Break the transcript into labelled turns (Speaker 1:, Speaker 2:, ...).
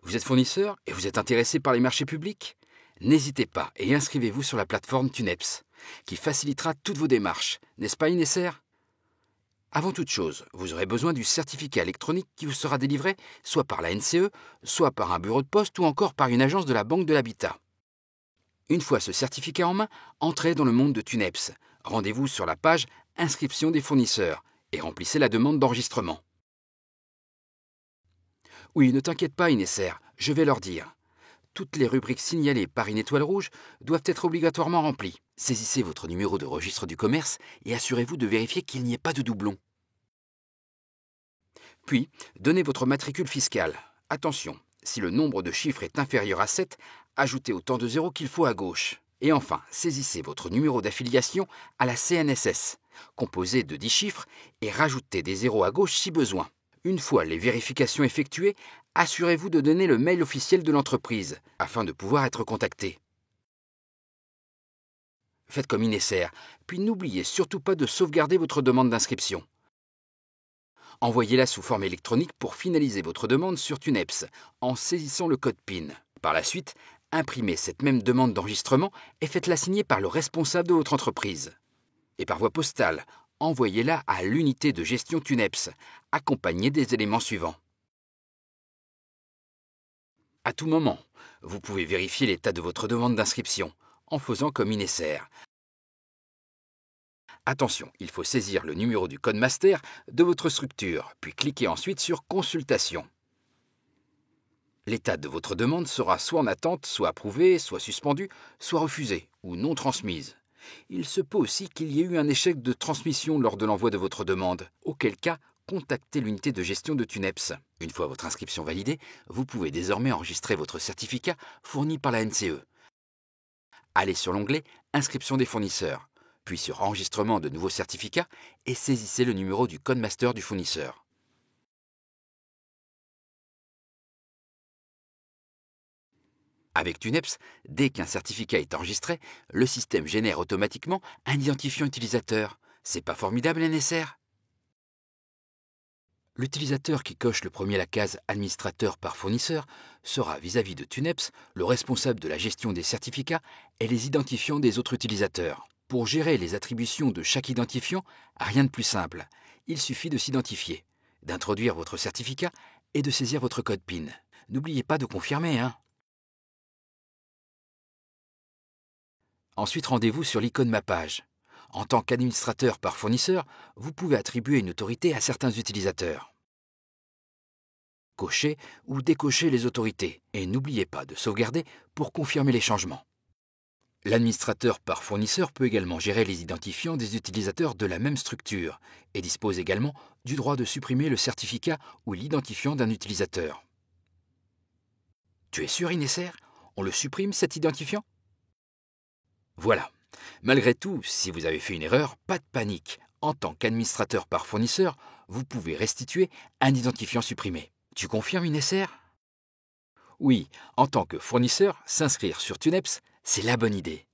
Speaker 1: Vous êtes fournisseur et vous êtes intéressé par les marchés publics? N'hésitez pas et inscrivez-vous sur la plateforme TUNEPS, qui facilitera toutes vos démarches, n'est-ce pas Inesser? Avant toute chose, vous aurez besoin du certificat électronique qui vous sera délivré soit par la NCE, soit par un bureau de poste ou encore par une agence de la Banque de l'Habitat. Une fois ce certificat en main, entrez dans le monde de TUNEPS. Rendez-vous sur la page Inscription des fournisseurs et remplissez la demande d'enregistrement. Oui, ne t'inquiète pas Inesser, je vais leur dire. Toutes les rubriques signalées par une étoile rouge doivent être obligatoirement remplies. Saisissez votre numéro de registre du commerce et assurez-vous de vérifier qu'il n'y ait pas de doublons. Puis, donnez votre matricule fiscale. Attention, si le nombre de chiffres est inférieur à 7, ajoutez autant de zéros qu'il faut à gauche. Et enfin, saisissez votre numéro d'affiliation à la CNSS, composé de 10 chiffres, et rajoutez des zéros à gauche si besoin. Une fois les vérifications effectuées, assurez-vous de donner le mail officiel de l'entreprise, afin de pouvoir être contacté. Faites comme Inesser, puis n'oubliez surtout pas de sauvegarder votre demande d'inscription. Envoyez-la sous forme électronique pour finaliser votre demande sur TUNEPS, en saisissant le code PIN. Par la suite, imprimez cette même demande d'enregistrement et faites-la signer par le responsable de votre entreprise. Et par voie postale, envoyez-la à l'unité de gestion TUNEPS, accompagnée des éléments suivants. À tout moment, vous pouvez vérifier l'état de votre demande d'inscription en faisant comme Inesser. Attention, il faut saisir le numéro du code master de votre structure, puis cliquez ensuite sur Consultation. L'état de votre demande sera soit en attente, soit approuvée, soit suspendue, soit refusée ou non transmise. Il se peut aussi qu'il y ait eu un échec de transmission lors de l'envoi de votre demande, auquel cas, contactez l'unité de gestion de TUNEPS. Une fois votre inscription validée, vous pouvez désormais enregistrer votre certificat fourni par la NCE. Allez sur l'onglet Inscription des fournisseurs, puis sur Enregistrement de nouveaux certificats et saisissez le numéro du code master du fournisseur. Avec TUNEPS, dès qu'un certificat est enregistré, le système génère automatiquement un identifiant utilisateur. C'est pas formidable, Inesser? L'utilisateur qui coche le premier la case Administrateur par fournisseur sera vis-à-vis de TUNEPS le responsable de la gestion des certificats et les identifiants des autres utilisateurs. Pour gérer les attributions de chaque identifiant, rien de plus simple. Il suffit de s'identifier, d'introduire votre certificat et de saisir votre code PIN. N'oubliez pas de confirmer, hein. Ensuite, rendez-vous sur l'icône Ma page. En tant qu'administrateur par fournisseur, vous pouvez attribuer une autorité à certains utilisateurs. Cochez ou décochez les autorités et n'oubliez pas de sauvegarder pour confirmer les changements. L'administrateur par fournisseur peut également gérer les identifiants des utilisateurs de la même structure et dispose également du droit de supprimer le certificat ou l'identifiant d'un utilisateur. Tu es sûr, Inesser? On le supprime, cet identifiant? Voilà. Malgré tout, si vous avez fait une erreur, pas de panique. En tant qu'administrateur par fournisseur, vous pouvez restituer un identifiant supprimé. Tu confirmes, Inesser? Oui, en tant que fournisseur, s'inscrire sur TUNEPS, c'est la bonne idée.